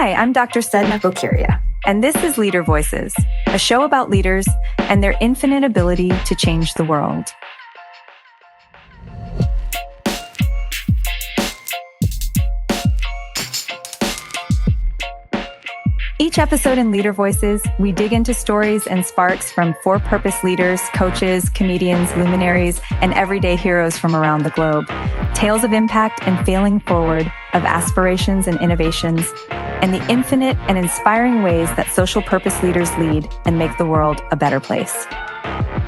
Hi, I'm Dr. Sedna Bokiria, and this is Leader Voices, a show about leaders and their infinite ability to change the world. Each episode in Leader Voices, we dig into stories and sparks from for-purpose leaders, coaches, comedians, luminaries, and everyday heroes from around the globe. Tales of impact and failing forward, of aspirations and innovations, and the infinite and inspiring ways that social purpose leaders lead and make the world a better place.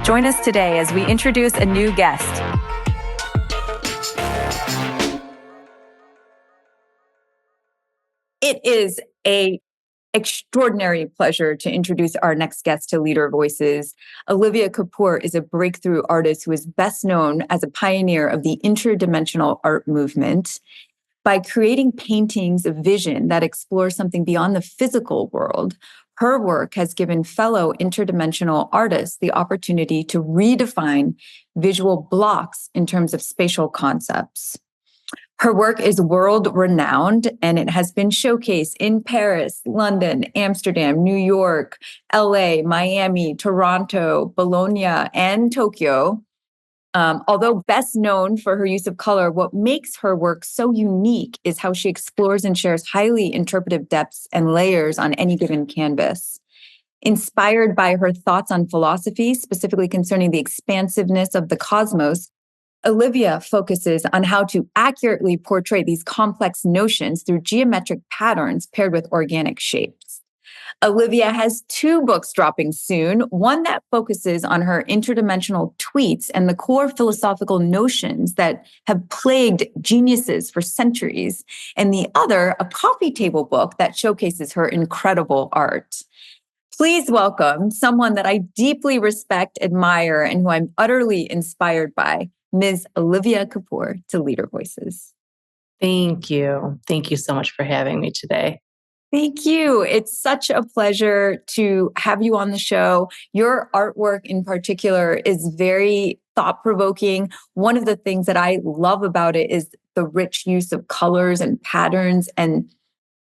Join us today as we introduce a new guest. It is an extraordinary pleasure to introduce our next guest to Leader Voices. Olivia Kapoor is a breakthrough artist who is best known as a pioneer of the interdimensional art movement. By creating paintings of vision that explore something beyond the physical world, her work has given fellow interdimensional artists the opportunity to redefine visual blocks in terms of spatial concepts. Her work is world-renowned, and it has been showcased in Paris, London, Amsterdam, New York, LA, Miami, Toronto, Bologna, and Tokyo. Although best known for her use of color, what makes her work so unique is how she explores and shares highly interpretive depths and layers on any given canvas. Inspired by her thoughts on philosophy, specifically concerning the expansiveness of the cosmos, Olivia focuses on how to accurately portray these complex notions through geometric patterns paired with organic shapes. Olivia has 2 books dropping soon, one that focuses on her interdimensional tweets and the core philosophical notions that have plagued geniuses for centuries, and the other, a coffee table book that showcases her incredible art. Please welcome someone that I deeply respect, admire, and who I'm utterly inspired by, Ms. Olivia Kapoor, to Leader Voices. Thank you. Thank you so much for having me today. Thank you. It's such a pleasure to have you on the show. Your artwork in particular is very thought-provoking. One of the things that I love about it is the rich use of colors and patterns and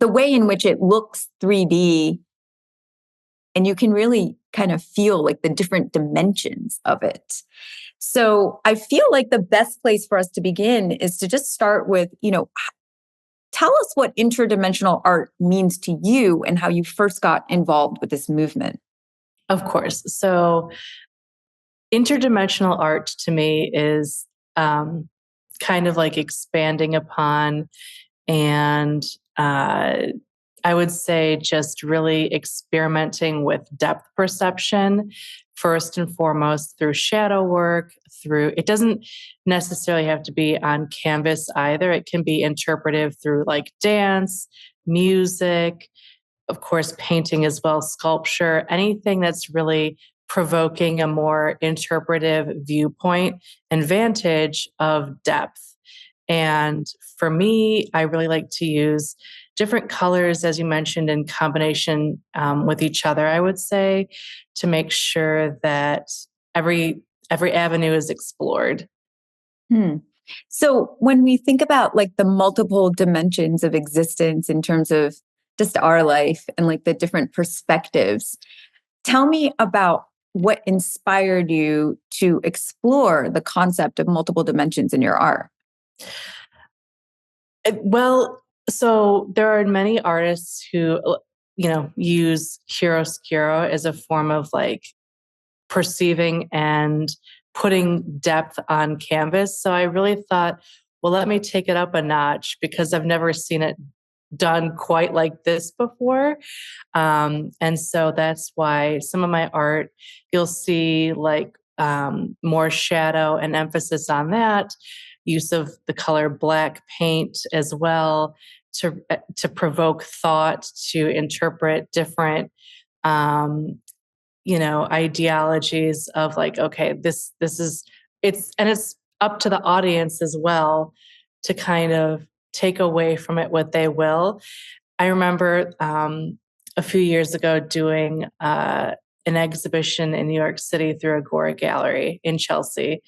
the way in which it looks 3D. And you can really kind of feel like the different dimensions of it. So I feel like the best place for us to begin is to just start with, tell us what interdimensional art means to you and how you first got involved with this movement. Of course. So interdimensional art to me is kind of like expanding upon and I would say just really experimenting with depth perception, first and foremost through shadow work, it doesn't necessarily have to be on canvas either. It can be interpretive through like dance, music, of course, painting as well, sculpture, anything that's really provoking a more interpretive viewpoint and vantage of depth. And for me, I really like to use different colors, as you mentioned, in combination with each other, I would say, to make sure that every avenue is explored. So when we think about like the multiple dimensions of existence in terms of just our life and like the different perspectives, tell me about what inspired you to explore the concept of multiple dimensions in your art. Well, so there are many artists who, use chiaroscuro as a form of like perceiving and putting depth on canvas. So I really thought, well, let me take it up a notch because I've never seen it done quite like this before. And so that's why some of my art, you'll see like more shadow and emphasis on that, use of the color black paint as well to provoke thought, to interpret different ideologies of like, okay, this is it's up to the audience as well to kind of take away from it what they will. I remember a few years ago doing an exhibition in New York City through Agora Gallery in Chelsea.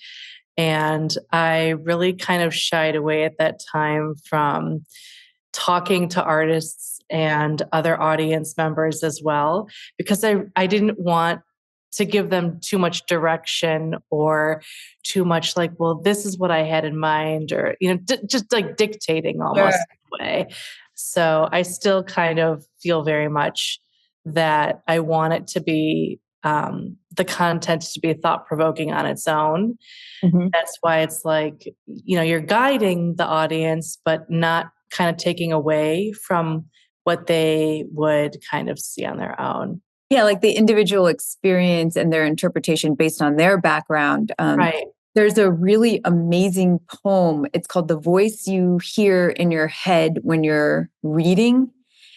And I really kind of shied away at that time from talking to artists and other audience members as well, because I didn't want to give them too much direction or too much like, well, this is what I had in mind, or, just like dictating Sure. almost in a way. So I still kind of feel very much that I want it to be the content to be thought provoking on its own. Mhm. That's why it's like, you're guiding the audience, but not kind of taking away from what they would kind of see on their own. Yeah, like the individual experience and their interpretation based on their background. Right. There's a really amazing poem. It's called The Voice You Hear in Your Head When You're Reading.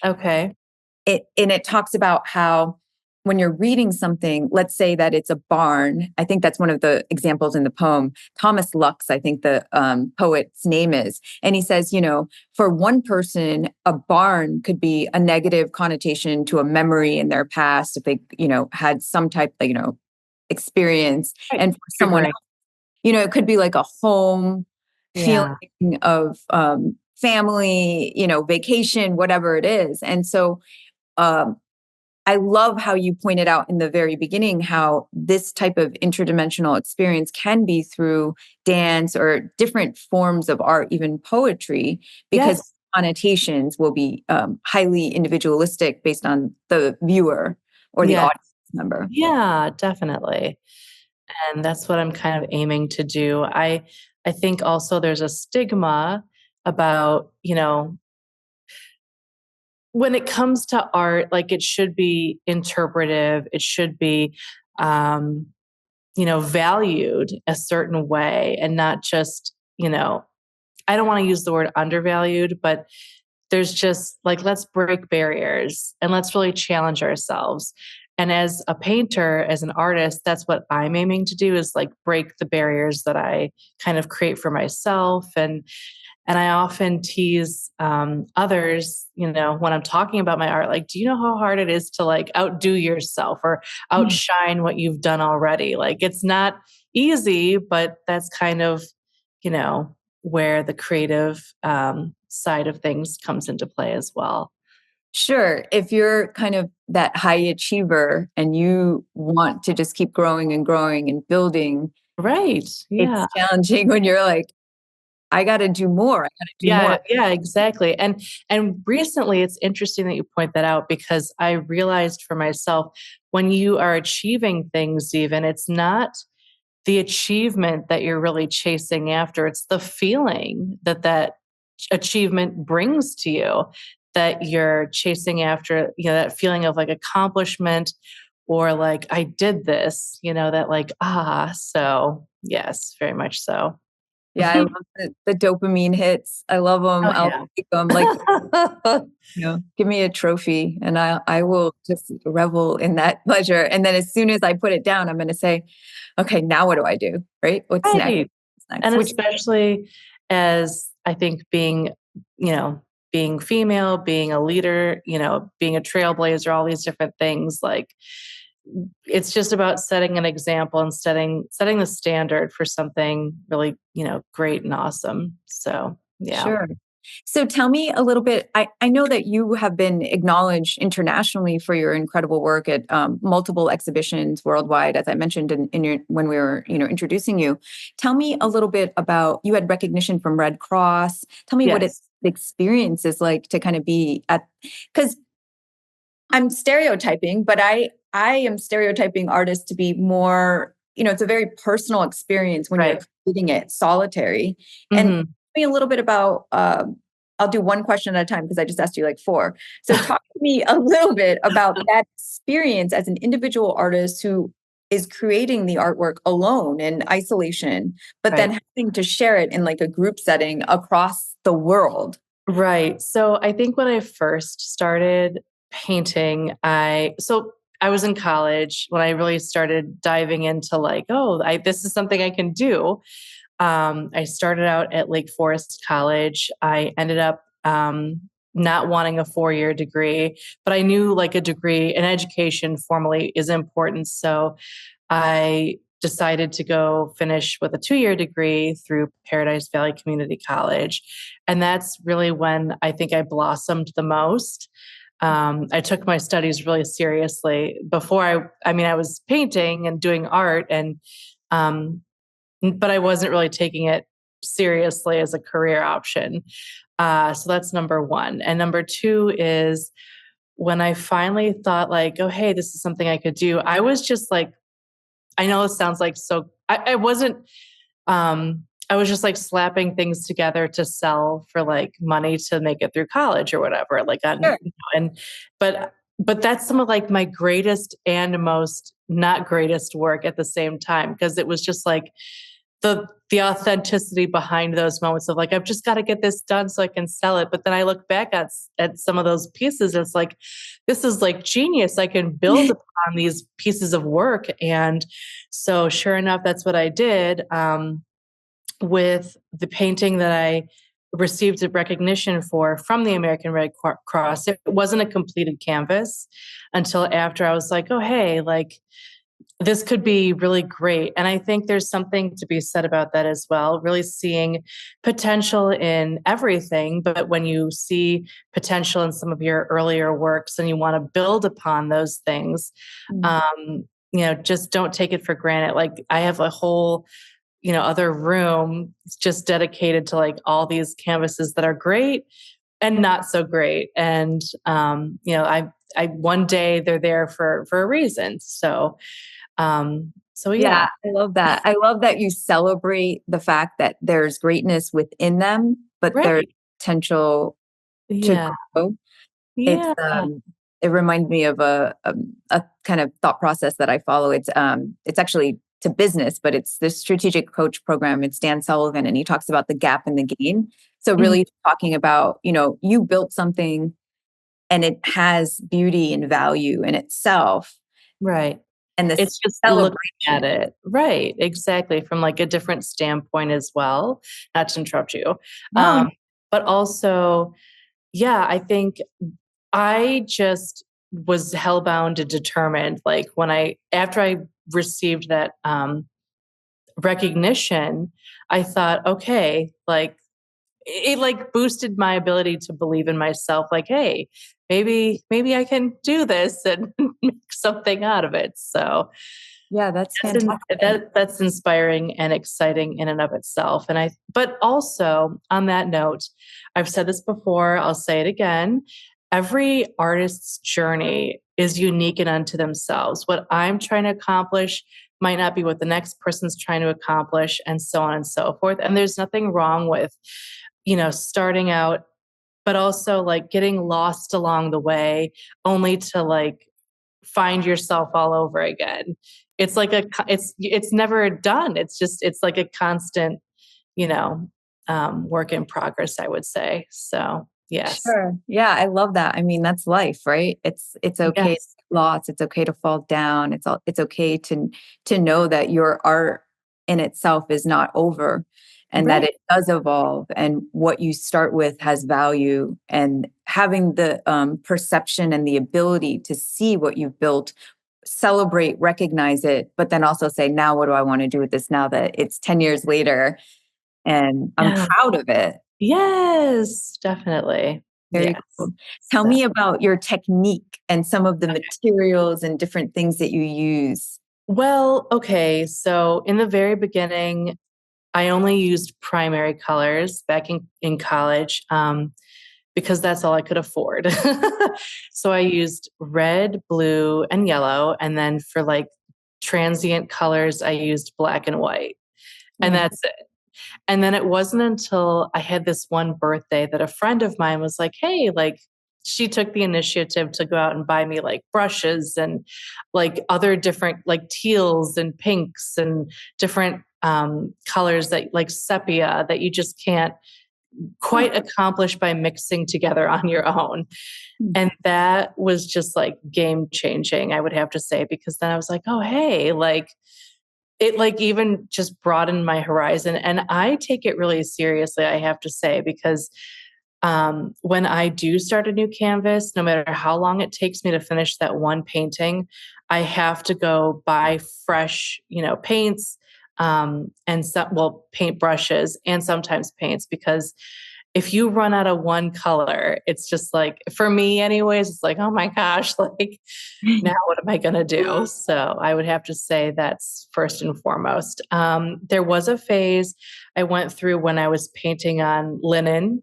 Okay. And it talks about how when you're reading something, let's say that it's a barn. I think that's one of the examples in the poem. Thomas Lux, I think the poet's name is. And he says, for one person, a barn could be a negative connotation to a memory in their past if they, had some type of, experience. Right. And for someone Triggering. else, it could be like a home feeling Yeah. of family, vacation, whatever it is. And so, um, I love how you pointed out in the very beginning how this type of interdimensional experience can be through dance or different forms of art, even poetry, because Yes. connotations will be highly individualistic based on the viewer or the Yeah. audience member. Yeah, definitely. And that's what I'm kind of aiming to do. I think also there's a stigma about, when it comes to art, like it should be interpretive, it should be um, valued a certain way and not just, I don't want to use the word undervalued, but there's just like, let's break barriers and let's really challenge ourselves. And as a painter, as an artist, that's what I'm aiming to do, is like break the barriers that I kind of create for myself. And I often tease others, when I'm talking about my art, like, do you know how hard it is to like outdo yourself or outshine what you've done already? Like, it's not easy, but that's kind of, where the creative side of things comes into play as well. Sure. If you're kind of that high achiever and you want to just keep growing and growing and building, Right. Yeah. it's challenging when you're like, I got to do more. I got to do more. Yeah, yeah, exactly. And recently it's interesting that you point that out, because I realized for myself, when you are achieving things, even, it's not the achievement that you're really chasing after, it's the feeling that that achievement brings to you, that you're chasing after, that feeling of like accomplishment, or like, I did this, that like, so yes, very much so. Yeah, I love the dopamine hits. I love them. Oh I'll yeah. take them. Like, give me a trophy and I will just revel in that pleasure. And then as soon as I put it down, I'm going to say, okay, now what do I do? Right? What's next? Right. What's next? And Which, especially as I think you know, being female, being a leader, being a trailblazer, all these different things, like it's just about setting an example and setting the standard for something really, great and awesome. So yeah. sure. So tell me a little bit. I know that you have been acknowledged internationally for your incredible work at multiple exhibitions worldwide, as I mentioned in your when we were introducing you. Tell me a little bit about you had recognition from Red Cross. Tell me what Yes. its experience is like to kind of be at because I'm stereotyping, but I am stereotyping artists to be more, it's a very personal experience when you're Right. creating it solitary. And tell Hmm. me a little bit about I'll do one question at a time because I just asked you like four. So talk to me a little bit about that experience as an individual artist who is creating the artwork alone in isolation, but then Right. having to share it in like a group setting across the world. Right. So I think when I first started painting, I was in college when I really started diving into like, this is something I can do. I started out at Lake Forest College. I ended up not wanting a 4-year degree, but I knew like a degree in education formally is important. So I decided to go finish with a 2-year degree through Paradise Valley Community College. And that's really when I think I blossomed the most. I took my studies really seriously. Before I was painting and doing art, and but I wasn't really taking it seriously as a career option. So that's number one. And number two is when I finally thought like, oh, hey, this is something I could do. I was just like, I know it sounds like so, I wasn't, I was just like slapping things together to sell for like money to make it through college or whatever. Like, Sure. and, but that's some of like my greatest and most not greatest work at the same time. Cause it was just like, the authenticity behind those moments of like, I've just got to get this done so I can sell it. But then I look back at some of those pieces. It's like, this is like genius. I can build upon these pieces of work. And so sure enough, that's what I did with the painting that I received a recognition for from the American Red Cross. It wasn't a completed canvas until after I was like, oh, hey, like, this could be really great. And I think there's something to be said about that as well, really seeing potential in everything. But when you see potential in some of your earlier works and you want to build upon those things, just don't take it for granted. Like I have a whole, other room just dedicated to like all these canvases that are great and not so great. And, I one day they're there for a reason. So Yeah, yeah. I love that. I love that you celebrate the fact that there's greatness within them, but there's Right. potential to Yeah. grow. It's Yeah. it reminds me of a kind of thought process that I follow. It's actually to business, but it's the strategic coach program. It's Dan Sullivan, and he talks about the gap and the gain. So Mhm. really talking about, you built something and it has beauty and value in itself, Right. and this It's just looking at celebration. it. Right, exactly, from, like, a different standpoint as well, not to interrupt you. No. But also, yeah, I think I just was hellbound and determined, like, after I received that, recognition, I thought, "Okay," like, it like boosted my ability to believe in myself like, hey, maybe I can do this and make something out of it. So Yeah, that's fantastic. that's inspiring and exciting in and of itself. But also on that note, I've said this before, I'll say it again. Every artist's journey is unique and unto themselves. What I'm trying to accomplish might not be what the next person's trying to accomplish, and so on and so forth. And there's nothing wrong with, starting out, but also like getting lost along the way, only to like find yourself all over again. It's like it's never done. It's like a constant, you know, work in progress, I would say. So yes. Sure. Yeah, I love that. I mean, that's life, right? It's okay to Yes. get lost. It's okay to fall down. It's okay to know that your art in itself is not over and that Right. it does evolve, and what you start with has value, and having the perception and the ability to see what you've built, celebrate, recognize it, but then also say, now what do I want to do with this now that it's 10 years later and I'm Yeah. proud of it? Yes, definitely. Very Yes. cool. Tell So me about your technique and some of the materials and different things that you use. well, okay. So in the very beginning, I only used primary colors back in college, because that's all I could afford. So I used red, blue, and yellow. And then for like transient colors, I used black and white. And Mm. that's it. And then it wasn't until I had this one birthday that a friend of mine was like, hey, like, she took the initiative to go out and buy me like brushes and like other different like teals and pinks and different colors that like sepia that you just can't Oh, quite accomplish by mixing together on your own. mm. And that was just like game changing, I would have to say, because then I was like, oh, hey, like it like even just broadened my horizon. And I take it really seriously, I have to say, because when I do start a new canvas, no matter how long it takes me to finish that one painting, I have to go buy fresh, paints, and paint brushes and sometimes paints, because if you run out of one color, it's just like, for me anyways, it's like, oh my gosh, like now what am I going to do? So I would have to say that's first and foremost. There was a phase I went through when I was painting on linen.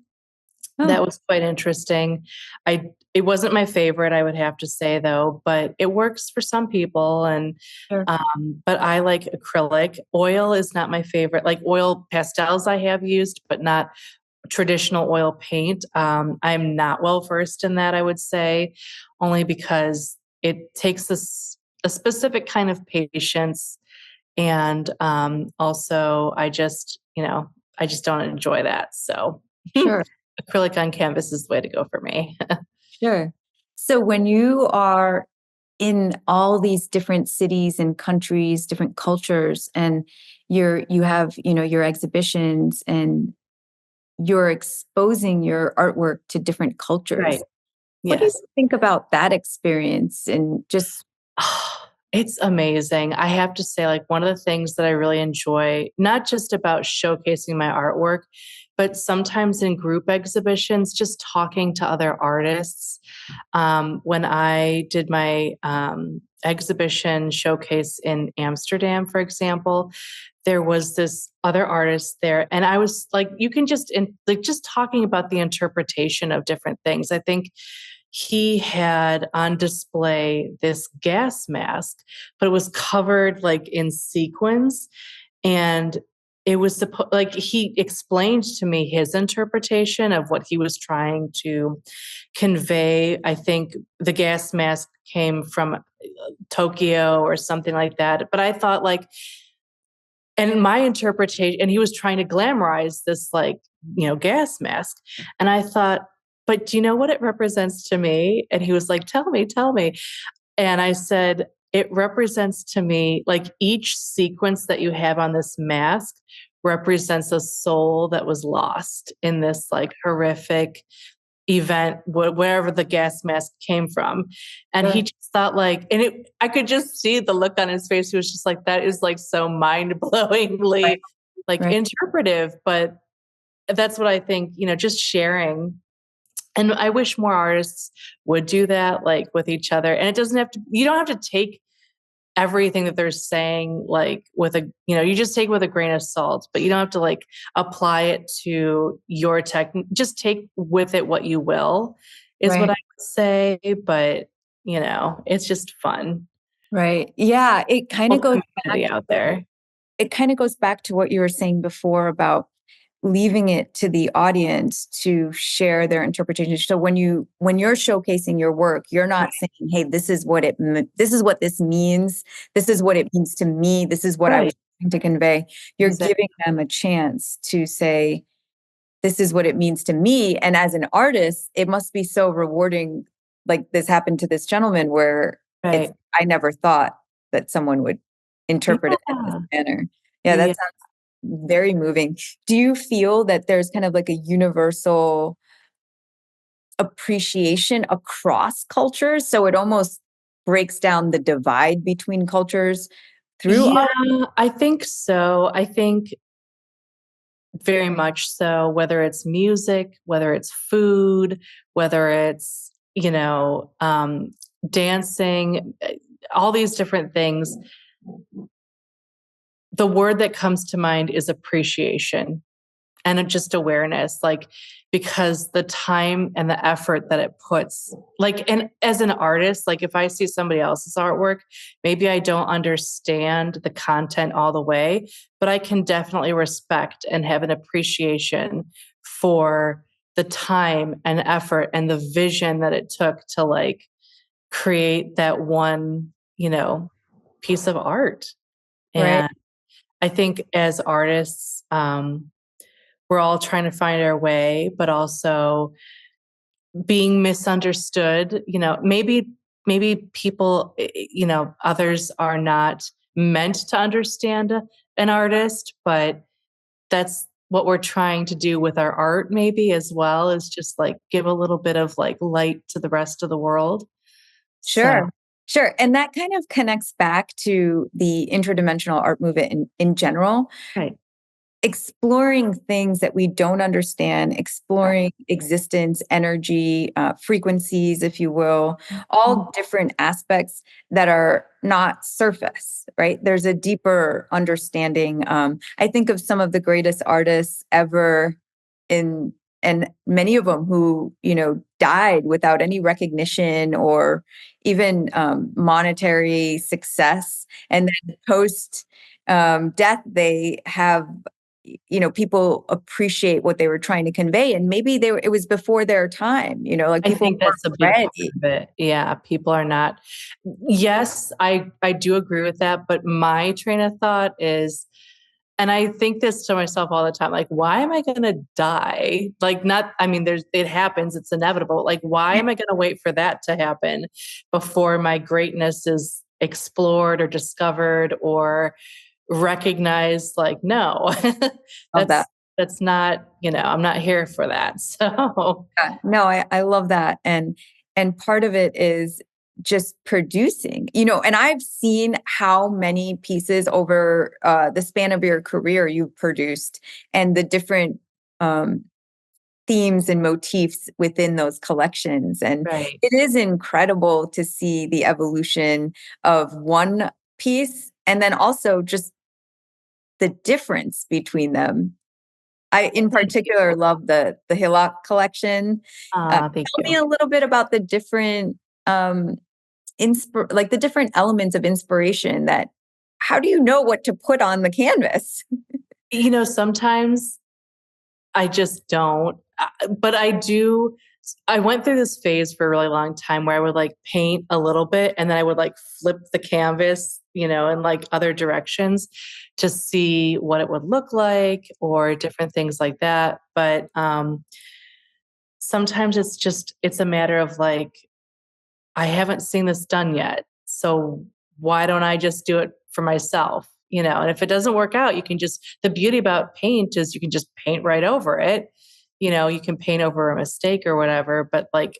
That Oh, was quite interesting. It wasn't my favorite, I would have to say though, but it works for some people. And sure. but I like acrylic. Oil is not my favorite. Like oil pastels I have used, but not traditional oil paint. I'm not well versed in that, I would say, only because it takes a specific kind of patience. And also I just don't enjoy that. So Sure. acrylic on canvas is the way to go for me. Sure. So when you are in all these different cities and countries, different cultures, and you have, your exhibitions and you're exposing your artwork to different cultures. Right. What do you Yes. think about that experience and just It's amazing. I have to say, like, one of the things that I really enjoy, not just about showcasing my artwork, but sometimes in group exhibitions, just talking to other artists. When I did my exhibition showcase in Amsterdam, for example, there was this other artist there, and I was like, you can like just talking about the interpretation of different things. I think he had on display this gas mask, but it was covered like in sequins. And it was like he explained to me his interpretation of what he was trying to convey. I think the gas mask came from Tokyo or something like that. But I thought, like, and in my interpretation, and he was trying to glamorize this, like, gas mask. And I thought, but do you know what it represents to me? And he was like, tell me, tell me. And I said, it represents to me, like, each sequence that you have on this mask represents a soul that was lost in this like horrific event, wherever the gas mask came from. And he sure, just thought, like, and I could just see the look on his face. He was just like, that is like so mind right, blowingly like right, interpretive. But that's what I think, just sharing. And I wish more artists would do that, like with each other. And it doesn't have to, you don't have to take everything that they're saying like with you just take it with a grain of salt, but you don't have to like apply it to your tech. Just take with it what you will, is what right, I would say. But it's just fun. right. Yeah, Whole community out there. it kind of goes back to what you were saying before about leaving it to the audience to share their interpretation. So when you're showcasing your work, you're not saying, "Hey, this is what this means. This is what it means to me. This is what I was Right. trying to convey." You're Exactly. giving them a chance to say, "This is what it means to me." And as an artist, it must be so rewarding. Like this happened to this gentleman where Right. I never thought that someone would interpret it in this Yeah. manner. Yeah, Yeah. that sounds very moving. Do you feel that there's kind of like a universal appreciation across cultures? So it almost breaks down the divide between cultures through Yeah, art? I think so. I think very much so, whether it's music, whether it's food, whether it's, dancing, all these different things. The word that comes to mind is appreciation and just awareness, like, because the time and the effort that it puts, like, and as an artist, like if I see somebody else's artwork, maybe I don't understand the content all the way, but I can definitely respect and have an appreciation for the time and effort and the vision that it took to like create that one, piece of art. Right, And I think as artists, we're all trying to find our way, but also being misunderstood. Maybe people, others are not meant to understand an artist, but that's what we're trying to do with our art maybe as well, is just like give a little bit of like light to the rest of the world. So, Sure. Sure. And that kind of connects back to the interdimensional art movement in general. right. Exploring things that we don't understand, exploring existence, energy, frequencies, if you will, all different aspects that are not surface, right? There's a deeper understanding. I think of some of the greatest artists ever in, and many of them who, died without any recognition or even monetary success. And then post death, they have people appreciate what they were trying to convey, and maybe it was before their time, like I people think that's a weren't big part ready. of it. Yeah, people are not. Yes, I do agree with that, but my train of thought is, and I think this to myself all the time, like, why am I going to die? Like, not, I mean, it happens, it's inevitable. Like, why am I going to wait for that to happen before my greatness is explored or discovered or recognized? Like, no, Love that. that's not, I'm not here for that. So, Yeah. No, I love that. And part of it is just producing, and I've seen how many pieces over the span of your career you've produced, and the different um, themes and motifs within those collections. And right. it is incredible to see the evolution of one piece, and then also just the difference between them. I, in Thank you. particular, love the Hillock collection. Thank Tell me you. a little bit about the different, um, like the different elements of inspiration. That how do you know what to put on the canvas? Sometimes I just don't, but I do. I went through this phase for a really long time where I would like paint a little bit and then I would like flip the canvas, in like other directions to see what it would look like or different things like that. But sometimes it's a matter of like, I haven't seen this done yet. So why don't I just do it for myself? And if it doesn't work out, the beauty about paint is you can just paint right over it. You can paint over a mistake or whatever, but like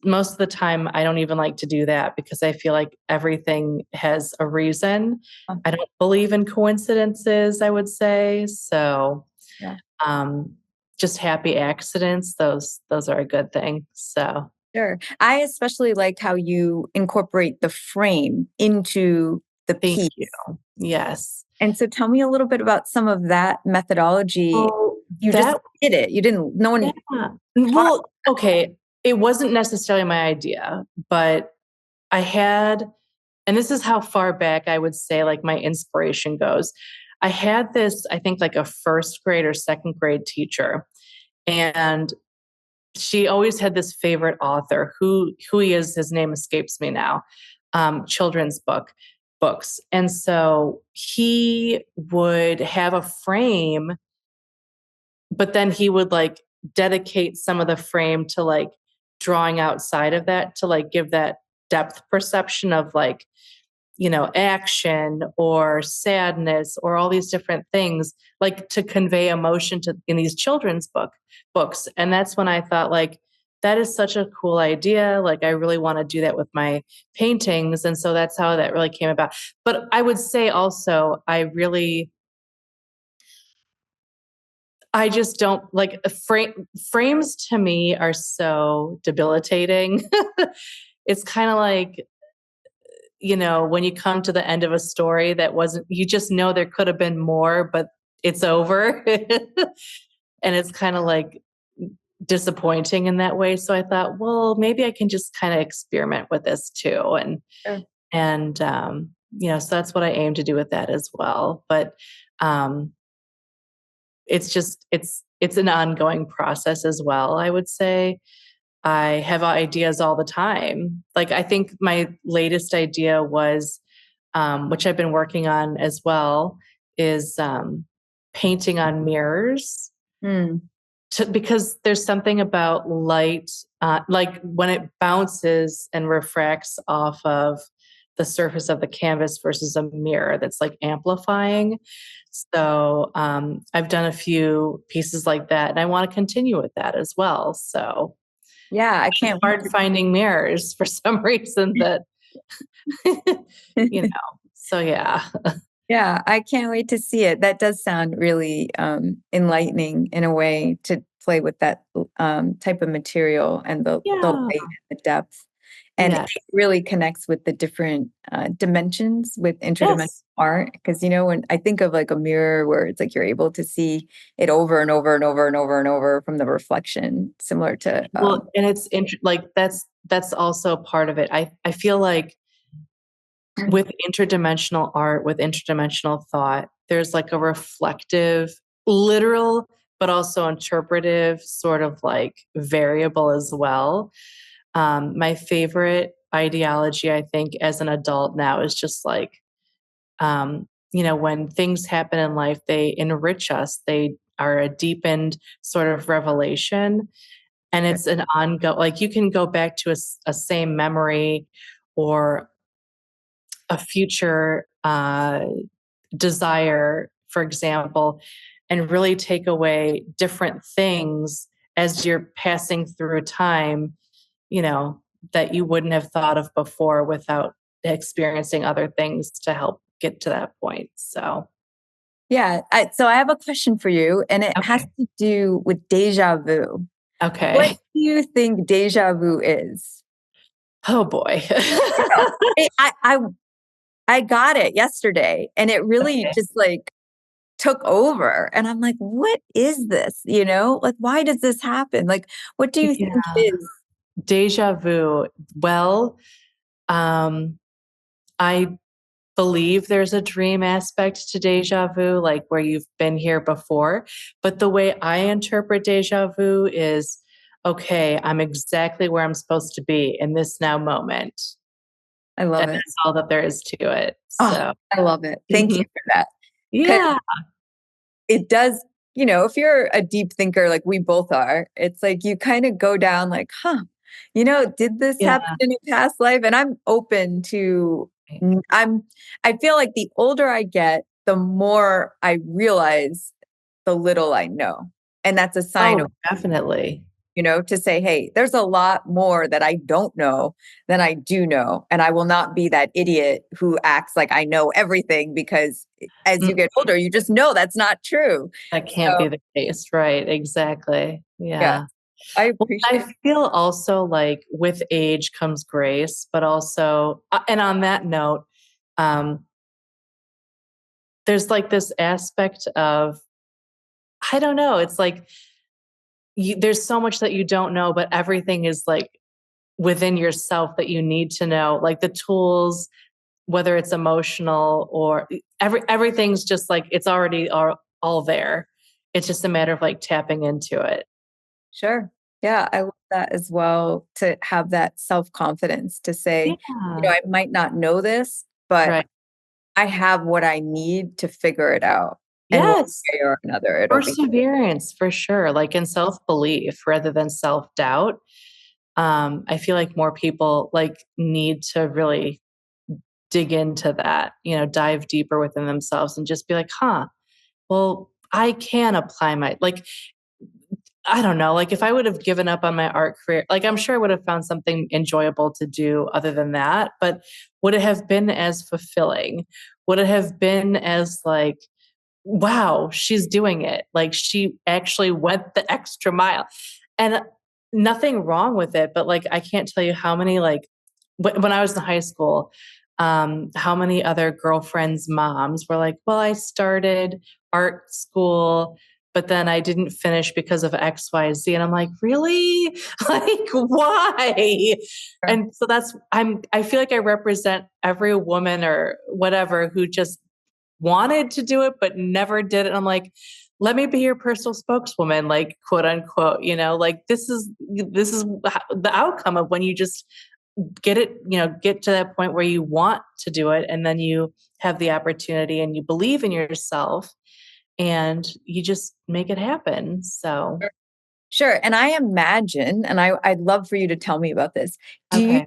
most of the time, I don't even like to do that because I feel like everything has a reason. I don't believe in coincidences, I would say. So, Yeah. um, just happy accidents, those are a good thing. So, Sure. I especially like how you incorporate the frame into the thank piece. you. Yes. And so tell me a little bit about some of that methodology. Well, You just that did it. You didn't, no one yeah. taught. Well, okay, it wasn't necessarily my idea, but I had, and this is how far back I would say like my inspiration goes. I had this, I think like a first grade or second grade teacher, and she always had this favorite author who he is, his name escapes me now, children's books. And so he would have a frame, but then he would like dedicate some of the frame to like drawing outside of that to like give that depth perception of like, action or sadness or all these different things, like to convey emotion to in these children's books. And that's when I thought like, that is such a cool idea. Like I really want to do that with my paintings. And so that's how that really came about. But I would say also, I just don't like frames to me are so debilitating. It's kind of like, when you come to the end of a story that wasn't, you just know there could have been more, but it's over. And it's kind of like disappointing in that way. So I thought, well, maybe I can just kind of experiment with this too. Sure. So that's what I aim to do with that as well. But um, it's an ongoing process as well, I would say. I have ideas all the time. Like I think my latest idea was, which I've been working on as well, is painting on mirrors. Hmm. Because there's something about light, like when it bounces and refracts off of the surface of the canvas versus a mirror that's like amplifying. So I've done a few pieces like that, and I want to continue with that as well. So Yeah, I it's can't wait hard finding mirrors for some reason that, you to. know, so yeah. Yeah, I can't wait to see it. That does sound really enlightening in a way to play with that type of material and the light Yeah. and the depth. And it Yeah. really connects with the different dimensions with interdimensional Yes. art. Because, when I think of like a mirror where it's like you're able to see it over and over and over and over and over from the reflection, similar to, Well, and it's like that's also part of it. I feel like with interdimensional art, with interdimensional thought, there's like a reflective, literal, but also interpretive sort of like variable as well. My favorite ideology, I think, as an adult now is just like, when things happen in life, they enrich us. They are a deepened sort of revelation. And it's an ongoing, like you can go back to a same memory or a future desire, for example, and really take away different things as you're passing through time, you know, that you wouldn't have thought of before without experiencing other things to help get to that point. So, yeah. So I have a question for you, and it has okay. to do with deja vu. What Okay. do you think deja vu is? Oh boy. You know, I got it yesterday, and it really Okay. just like took over. And I'm like, what is this? Like, why does this happen? Like, what do you think Yeah. it is? Deja vu. Well, um, I believe there's a dream aspect to deja vu, like where you've been here before. But the way I interpret deja vu is, okay, I'm exactly where I'm supposed to be in this now moment. I love And it. that's all that there is to it. Oh, So, I love it. Thank you mhm. for that. Because Yeah. it does, if you're a deep thinker like we both are, it's like you kind of go down like, did this Yeah. happen in a past life? And I'm open to, I feel like the older I get, the more I realize the little I know. And that's a sign Oh, of, definitely. to say, hey, there's a lot more that I don't know than I do know. And I will not be that idiot who acts like I know everything because as you Mm, get older, you just know that's not true. that can't So, be the case. Right. Exactly. yeah, Yeah. I Well, appreciate. I feel also like with age comes grace, but also, and on that note, um, there's like this aspect of, I don't know, it's like there's so much that you don't know, but everything is like within yourself that you need to know, like the tools, whether it's emotional or everything's just like it's already all there. It's just a matter of like tapping into it. Sure. Yeah, I love that as well to have that self-confidence to say, Yeah. I might not know this, but Right. I have what I need to figure it out. And one Yes. way or another, it'll be. Perseverance for sure, like in self-belief rather than self-doubt. I feel like more people like need to really dig into that, dive deeper within themselves and just be like, huh, well, I can apply my like I don't know, like if I would have given up on my art career, like I'm sure I would have found something enjoyable to do other than that, but would it have been as fulfilling? Would it have been as like, wow, she's doing it. Like she actually went the extra mile. And nothing wrong with it, but like I can't tell you how many like when I was in high school, how many other girlfriends' moms were like, "Well, I started art school, but then I didn't finish because of XYZ." And I'm like, "Really? Like why?" And so I feel like I represent every woman or whatever who just wanted to do it but never did it. And I'm like, let me be your personal spokeswoman, like quote unquote, like this is the outcome of when you just get it, get to that point where you want to do it and then you have the opportunity and you believe in yourself and you just make it happen. So, Sure. And I imagine, and I'd love for you to tell me about this. Do you okay.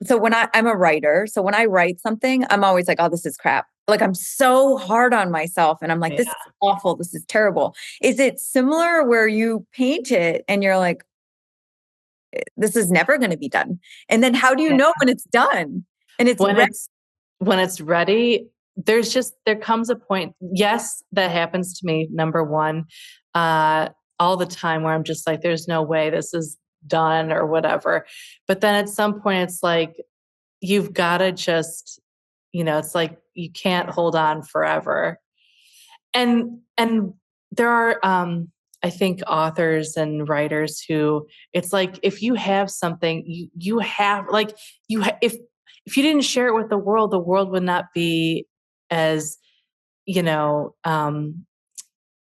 so I'm a writer. So when I write something, I'm always like, oh, this is crap. Like I'm so hard on myself and I'm like, Yeah. this is awful. This is terrible. Is it similar where you paint it and you're like, this is never going to be done? And then how do you Yeah. know when it's done and it's When ready? it's ready, there comes a point. Yes, that happens to me, number one, uh, all the time where I'm just like, there's no way this is done or whatever. But then at some point it's like, you've got to just, it's like you can't hold on forever. And there are I think authors and writers who, it's like if you have something, you have like if you didn't share it with the world would not be as, you know um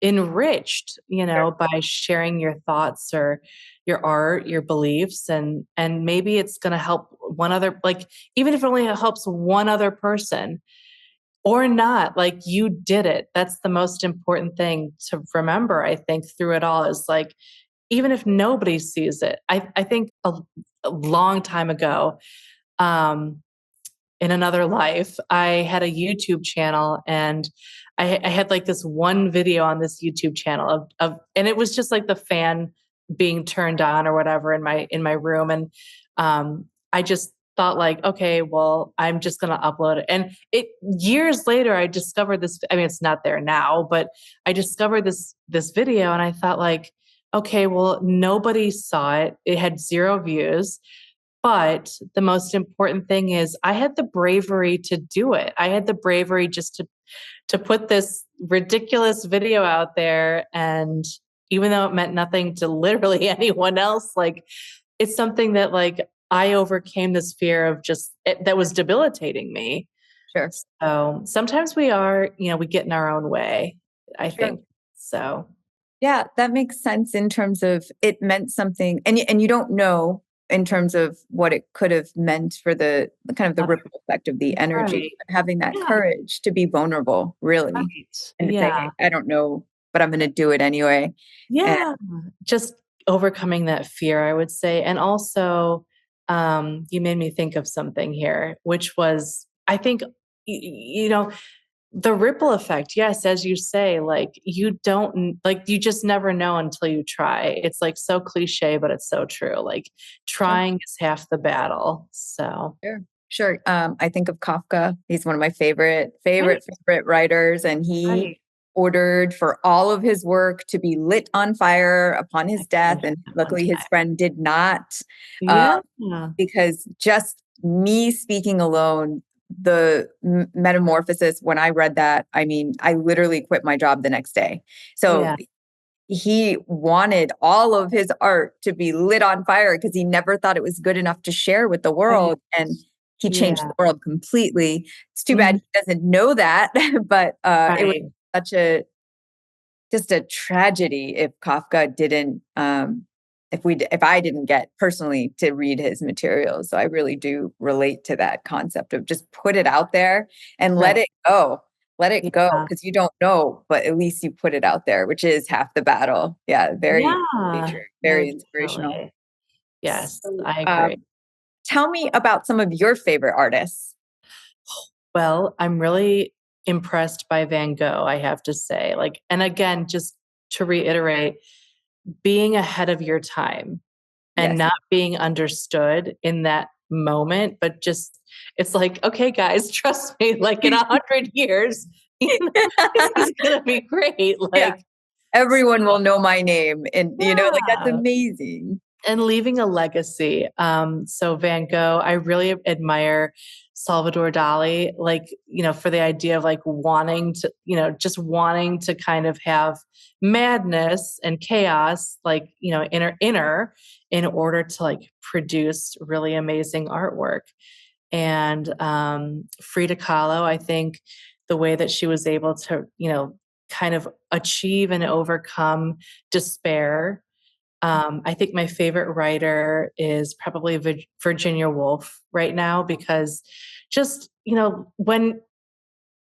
enriched, by sharing your thoughts or your art, your beliefs, and maybe it's going to help one other, like even if it only helps one other person or not, like you did it. That's the most important thing to remember, I think, through it all, is like, even if nobody sees it. I think a long time ago, um, in another life, I had a YouTube channel, and I had like this one video on this YouTube channel and it was just like the fan being turned on or whatever in my room. And I just thought like, okay, well, I'm just going to upload it. And it years later, I discovered this. I mean, it's not there now, but I discovered this video and I thought like, okay, well, nobody saw it. It had 0 views. But the most important thing is I had the bravery to do it. I had the bravery just to put this ridiculous video out there. And even though it meant nothing to literally anyone else, like it's something that like I overcame this fear of that was debilitating me. Sure. So sometimes we get in our own way, I Sure. think. So Yeah, that makes sense in terms of it meant something, and you don't know in terms of what it could have meant for the kind of the other- ripple effect of the energy. right. But having that Yeah. courage to be vulnerable, really, Right. and to say, Yeah. hey, I don't know, but I'm going to do it anyway. And Yeah, just overcoming that fear, I would say. And also, you made me think of something here, which was, I think, the ripple effect. Yes, as you say, like you just never know until you try. It's like so cliche, but it's so true. Like sure, trying is half the battle. So, sure, sure. I think of Kafka. He's one of my right, favorite writers, and he right. ordered for all of his work to be lit on fire upon I his read death. that And one luckily, his time. friend did not, uh, Yeah, because just me speaking alone, the metamorphosis, when I read that, I mean, I literally quit my job the next day. So yeah, he wanted all of his art to be lit on fire because he never thought it was good enough to share with the right. world. And he changed Yeah, the world completely. It's too bad mhm, he doesn't know that, but it was right. such a just a tragedy if Kafka didn't if I didn't get personally to read his materials. So I really do relate to that concept of just put it out there and let Right. it go. Let it go Yeah. because you don't know, but at least you put it out there, which is half the battle. Yeah, very Yeah. true, No, very inspirational. definitely. Yes, So, I agree. tell me about some of your favorite artists. Well, I'm really impressed by Van Gogh, I have to say. Like, and again, just to reiterate, being ahead of your time and Yes. not being understood in that moment, but just it's like, okay, guys, trust me, like in 100 years, this is gonna be great. Yeah. Like, Everyone will know my name. And, like that's yeah. amazing. And leaving a legacy. So Van Gogh, I really admire Salvador Dali, like, for the idea of like wanting to, just wanting to kind of have madness and chaos, like, inner in order to like produce really amazing artwork. And Frida Kahlo, I think the way that she was able to, kind of achieve and overcome despair. I think my favorite writer is probably Virginia Woolf right now, because just, when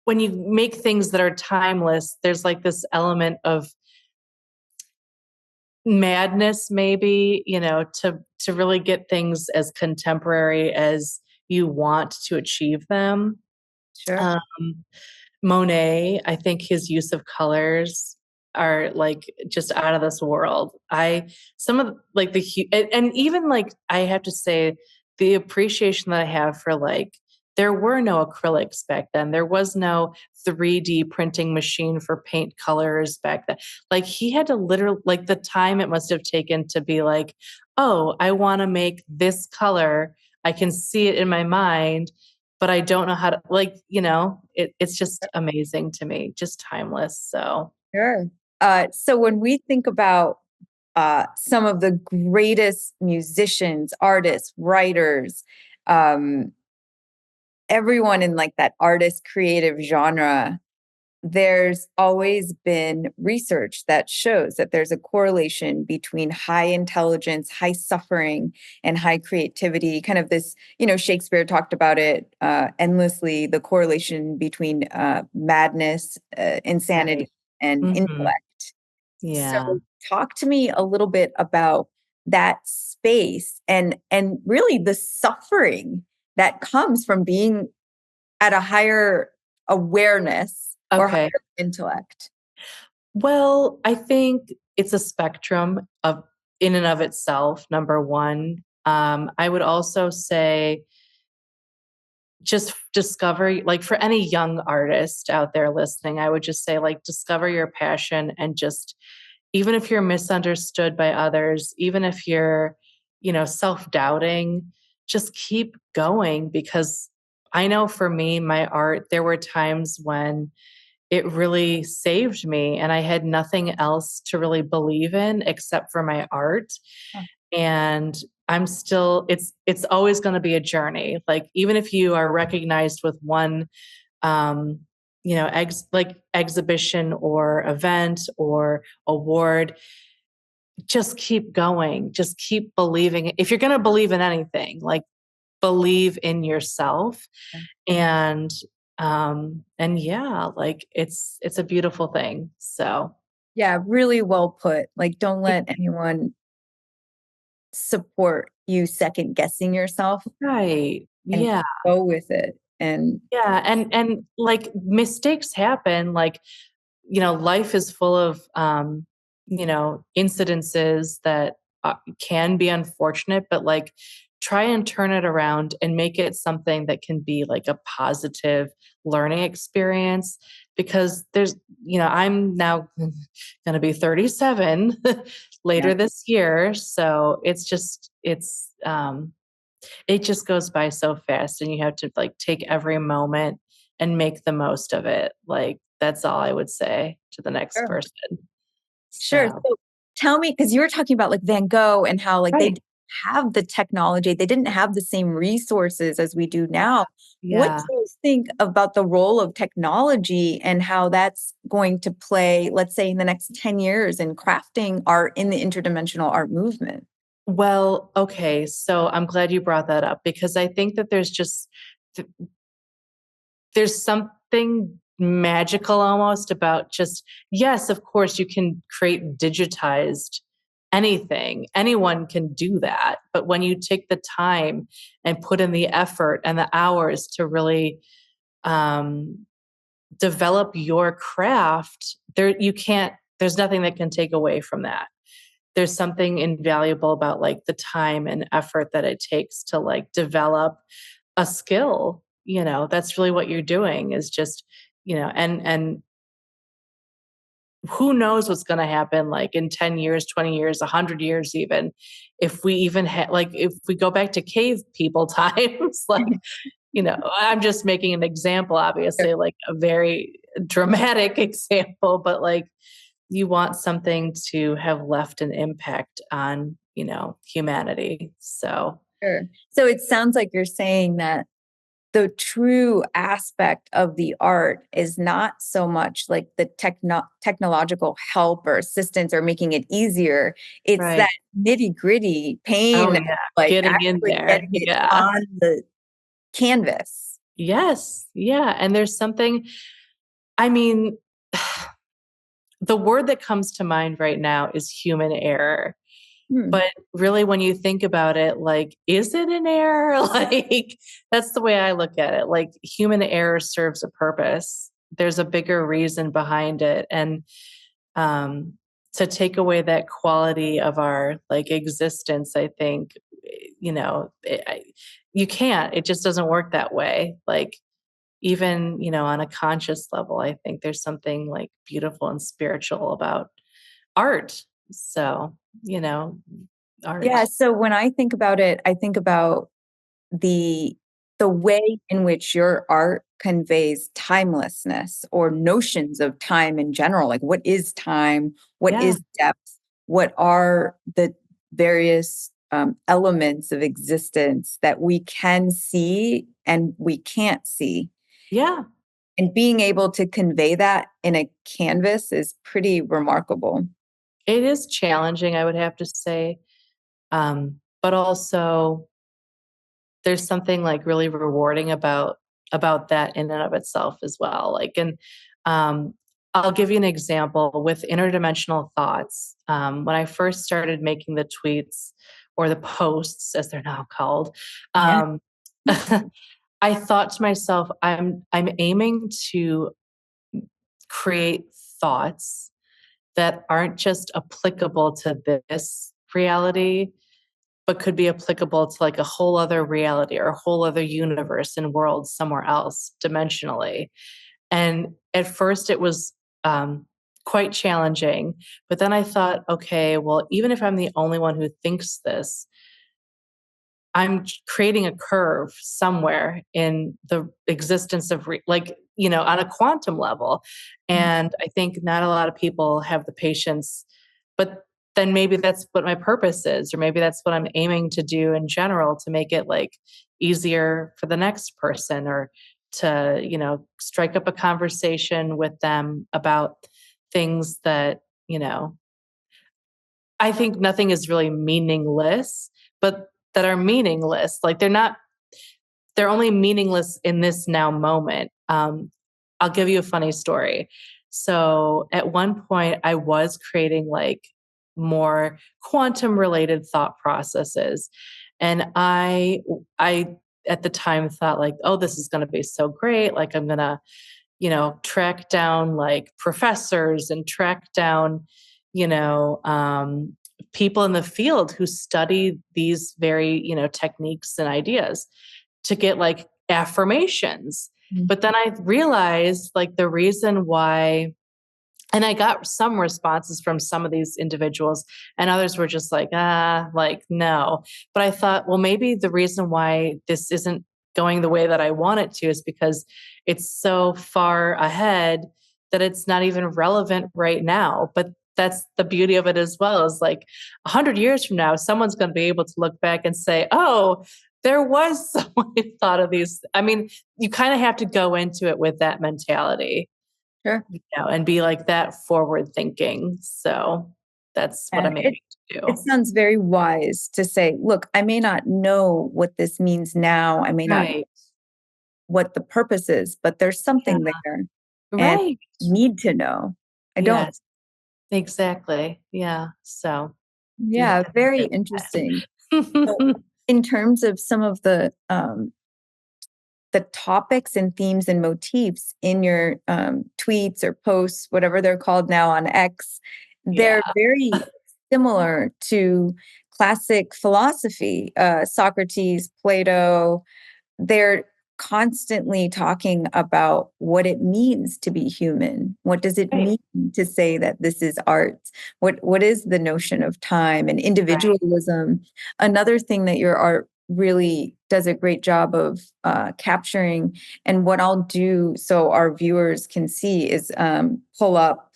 you make things that are timeless, there's like this element of madness, maybe, to really get things as contemporary as you want to achieve them. Sure. Um, Monet, I think his use of colors are like just out of this world. Some of like and even like I have to say the appreciation that I have for like there were no acrylics back then. There was no 3D printing machine for paint colors back then. Like he had to literally like the time it must have taken to be like, oh, I want to make this color. I can see it in my mind, but I don't know how to like, it's just amazing to me, just timeless. So Sure. So when we think about some of the greatest musicians, artists, writers, um, everyone in like that artist creative genre, there's always been research that shows that there's a correlation between high intelligence, high suffering, and high creativity. Kind of this, Shakespeare talked about it endlessly, the correlation between madness, insanity, right. and Hmm. intellect. So Yeah. talk to me a little bit about that space and really the suffering that comes from being at a higher awareness or higher Okay. intellect. Well, I think it's a spectrum of in and of itself, number one. I would also say just discover, like for any young artist out there listening, I would just say, like, discover your passion and just, even if you're misunderstood by others, even if you're, self doubting, just keep going because I know for me, my art, there were times when it really saved me and I had nothing else to really believe in except for my art. Oh, And I'm still it's always going to be a journey. Like even if you are recognized with one um exhibition or event or award, just keep going. Just keep believing. If you're going to believe in anything, like believe in yourself and yeah, like it's a beautiful thing. So yeah, really well put. Like, don't let anyone support you second guessing yourself right. and Yeah. go with it. And Yeah. And like mistakes happen. Like, life is full of incidences that can be unfortunate, but like try and turn it around and make it something that can be like a positive learning experience because I'm now going to be 37 yeah, later this year, so it just goes by so fast and you have to like take every moment and make the most of it. Like that's all I would say to the next sure. person. Sure. So, So tell me, because you were talking about like Van Gogh and how like they right. didn't have the technology, they didn't have the same resources as we do now. What Yeah. do you think about the role of technology and how that's going to play, let's say, in the next 10 years in crafting art in the interdimensional art movement? Well, okay. So I'm glad you brought that up because I think that th- there's something magical almost about just, yes, of course, you can create digitized anything. Anyone can do that. But when you take the time and put in the effort and the hours to really um, develop your craft, there's nothing that can take away from that. There's something invaluable about like the time and effort that it takes to like develop a skill. That's really what you're doing is just, and who knows what's going to happen like in 10 years, 20 years, 100 years, even if we even like if we go back to cave people times, like, I'm just making an example, obviously, like a very dramatic example, but like you want something to have left an impact on, humanity. So, Sure. So it sounds like you're saying that the true aspect of the art is not so much like the technological help or assistance or making it easier. It's right. that nitty gritty Oh, pain, yeah. like Getting in actually there. getting it Yeah. on the canvas. Yes. Yeah. And there's something, I mean, the word that comes to mind right now is human error. Hmm. But really, when you think about it, like, is it an error? Like, that's the way I look at it. Like, human error serves a purpose. There's a bigger reason behind it. And um, to take away that quality of our like existence, I think, you can't. It just doesn't work that way. Like, even on a conscious level, I think there's something like beautiful and spiritual about art. So, you know, Yeah. art. So when I think about it, I think about the the way in which your art conveys timelessness or notions of time in general. Like, what is time? What Yeah. is depth? What are the various elements of existence that we can see and we can't see? Yeah. And being able to convey that in a canvas is pretty remarkable. It is challenging, I would have to say. But also there's something like really rewarding about that in and of itself as well. Like, and um, I'll give you an example with interdimensional thoughts. When I first started making the tweets or the posts, as they're now called, Yeah. um, I thought to myself, I'm aiming to create thoughts that aren't just applicable to this reality, but could be applicable to like a whole other reality or a whole other universe and world somewhere else dimensionally. And at first it was quite challenging. But then I thought, okay, well, even if I'm the only one who thinks this, I'm creating a curve somewhere in the existence of on a quantum level. And I think not a lot of people have the patience, but then maybe that's what my purpose is, or maybe that's what I'm aiming to do in general to make it like easier for the next person, or to, strike up a conversation with them about things that, I think nothing is really meaningless, but that are meaningless. Like they're only meaningless in this now moment. I'll give you a funny story. So at one point, I was creating like more quantum related thought processes. And I at the time thought like, oh, this is going to be so great. Like I'm going to, track down like professors and track down, you know, um, people in the field who study these very, techniques and ideas to get like affirmations. Mhm. But then I realized like the reason why, and I got some responses from some of these individuals, and others were just like, no. But I thought, well, maybe the reason why this isn't going the way that I want it to is because it's so far ahead that it's not even relevant right now. But that's the beauty of it as well, is like 100 years from now, someone's going to be able to look back and say, oh, there was someone who thought of these. I mean, you kind of have to go into it with that mentality, Sure. and be like that forward thinking. So that's what Yeah, I'm it aiming to it do. sounds very wise to say, look, I may not know what this means now. I may not know Right. what the purpose is, but there's Yeah. something there and Right. need to know. I don't. Yes, exactly. Yeah. So you Yeah, have to very think interesting. So that. in terms of some of the topics and themes and motifs in your tweets or posts, whatever they're called now on X, Yeah. they're very similar to classic philosophy, Socrates, Plato. They're constantly talking about what it means to be human. What does it Right. mean to say that this is art? What is the notion of time and Right. individualism? Another thing that your art really does a great job of capturing, and what I'll do so our viewers can see is pull up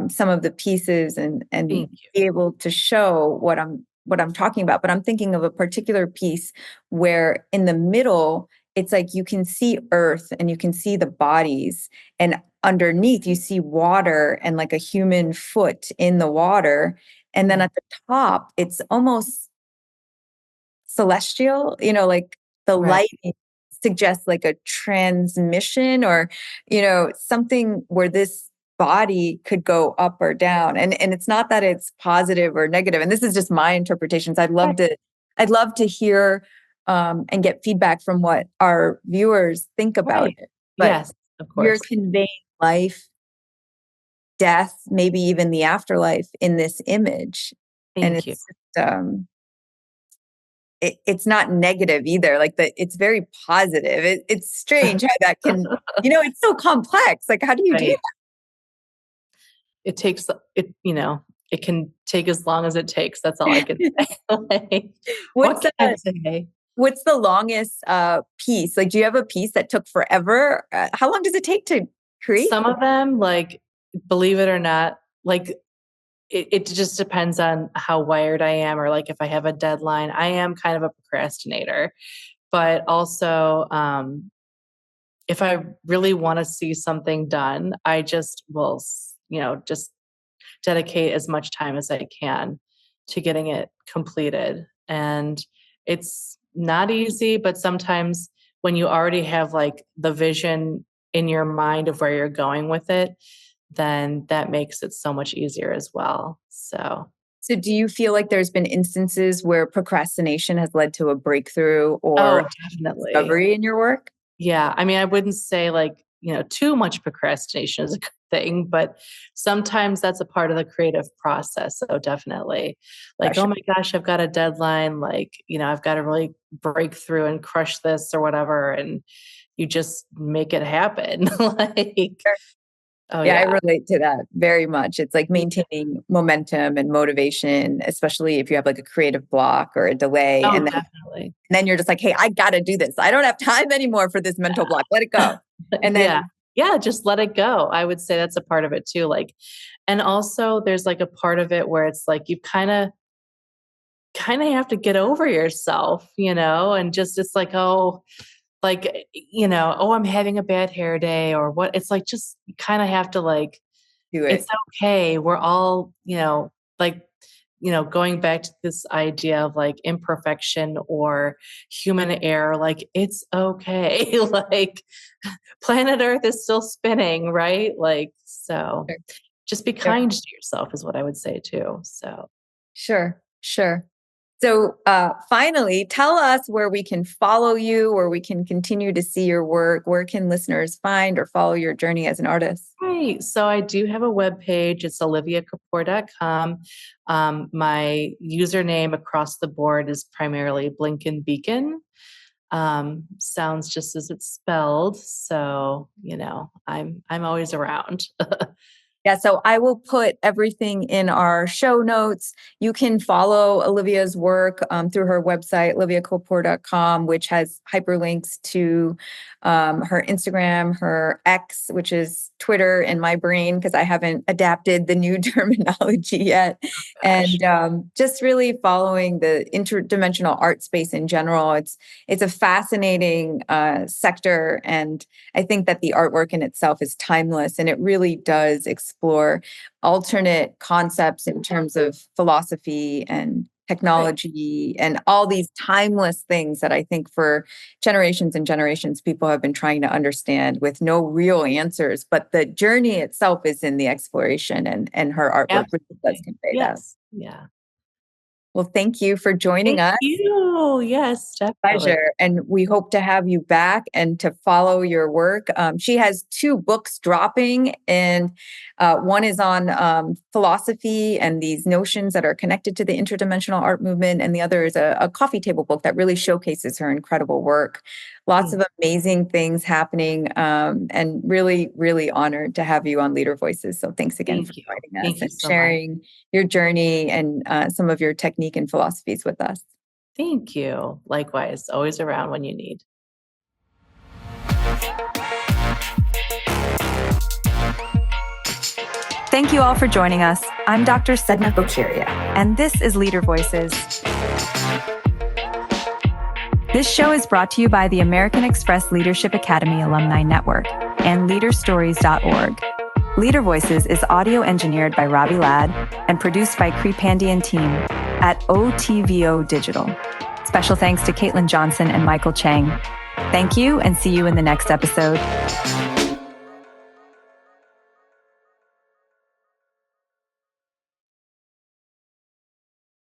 some of the pieces and Thank you. be able to show what I'm talking about. But I'm thinking of a particular piece where in the middle, it's like you can see earth and you can see the bodies, and underneath you see water and like a human foot in the water. And then Mm. at the top, it's almost celestial, like the Right. light suggests like a transmission or, something where this body could go up or down. And it's not that it's positive or negative. And this is just my interpretations. I'd love to hear and get feedback from what our viewers think about it. But yes, of you're course. conveying life, death, maybe even the afterlife in this image. Thank you. It's not negative either. Like it's very positive. It's strange how that can, it's so complex. Like, how do you do that? It takes it, it can take as long as it takes. That's all I can say. What can I say? What's the longest piece? Like, do you have a piece that took forever? How long does it take to create? Some of them, like, believe it or not, like, it just depends on how wired I am, or like if I have a deadline. I am kind of a procrastinator, but also if I really want to see something done, I just will, just dedicate as much time as I can to getting it completed. And it's not easy, but sometimes when you already have like the vision in your mind of where you're going with it, then that makes it so much easier as well. So do you feel like there's been instances where procrastination has led to a breakthrough or definitely discovery in your work? Yeah. I mean, I wouldn't say like, too much procrastination is a good thing, but sometimes that's a part of the creative process. So definitely like, oh my gosh, I've got a deadline. Like, I've got to really break through and crush this or whatever. And you just make it happen. Like, oh yeah, I relate to that very much. It's like maintaining momentum and motivation, especially if you have like a creative block or a delay. Oh, and then you're just like, hey, I got to do this. I don't have time anymore for this mental block. Let it go. And then just let it go. I would say that's a part of it too. Like, and also there's like a part of it where it's like you kind of have to get over yourself, and just it's like, oh, like, oh, I'm having a bad hair day or what. It's like, just you kind of have to like, do it. It's okay. We're all, like, going back to this idea of like imperfection or human error, like it's okay. Like planet Earth is still spinning, right? Like, so just be kind to yourself is what I would say too. So. Sure. So finally, tell us where we can follow you, where we can continue to see your work. Where can listeners find or follow your journey as an artist? Right. So I do have a webpage. It's oliviakapoor.com. My username across the board is primarily Blinken Beacon. Sounds just as it's spelled. So, I'm always around. Yeah, so I will put everything in our show notes. You can follow Olivia's work through her website, oliviakapoor.com, which has hyperlinks to her Instagram, her X, which is Twitter in my brain, because I haven't adapted the new terminology yet. And just really following the interdimensional art space in general. It's a fascinating sector. And I think that the artwork in itself is timeless, and it really does explore alternate concepts in terms of philosophy and technology and all these timeless things that I think for generations and generations, people have been trying to understand with no real answers. But the journey itself is in the exploration, and her artwork really does convey that. Yeah. Well, thank you for joining us. Thank you. Yes, definitely. Pleasure. And we hope to have you back and to follow your work. She has 2 books dropping, and one is on philosophy and these notions that are connected to the interdimensional art movement. And the other is a coffee table book that really showcases her incredible work. Lots of amazing things happening, and really, really honored to have you on Leader Voices. So thanks again for joining us and sharing your journey and some of your technique and philosophies with us. Thank you. Likewise, always around when you need. Thank you all for joining us. I'm Dr. Sedna Bokiria, and this is Leader Voices. This show is brought to you by the American Express Leadership Academy Alumni Network and leaderstories.org. Leader Voices is audio engineered by Robbie Ladd and produced by Creepandian team at OTVO Digital. Special thanks to Caitlin Johnson and Michael Chang. Thank you, and see you in the next episode.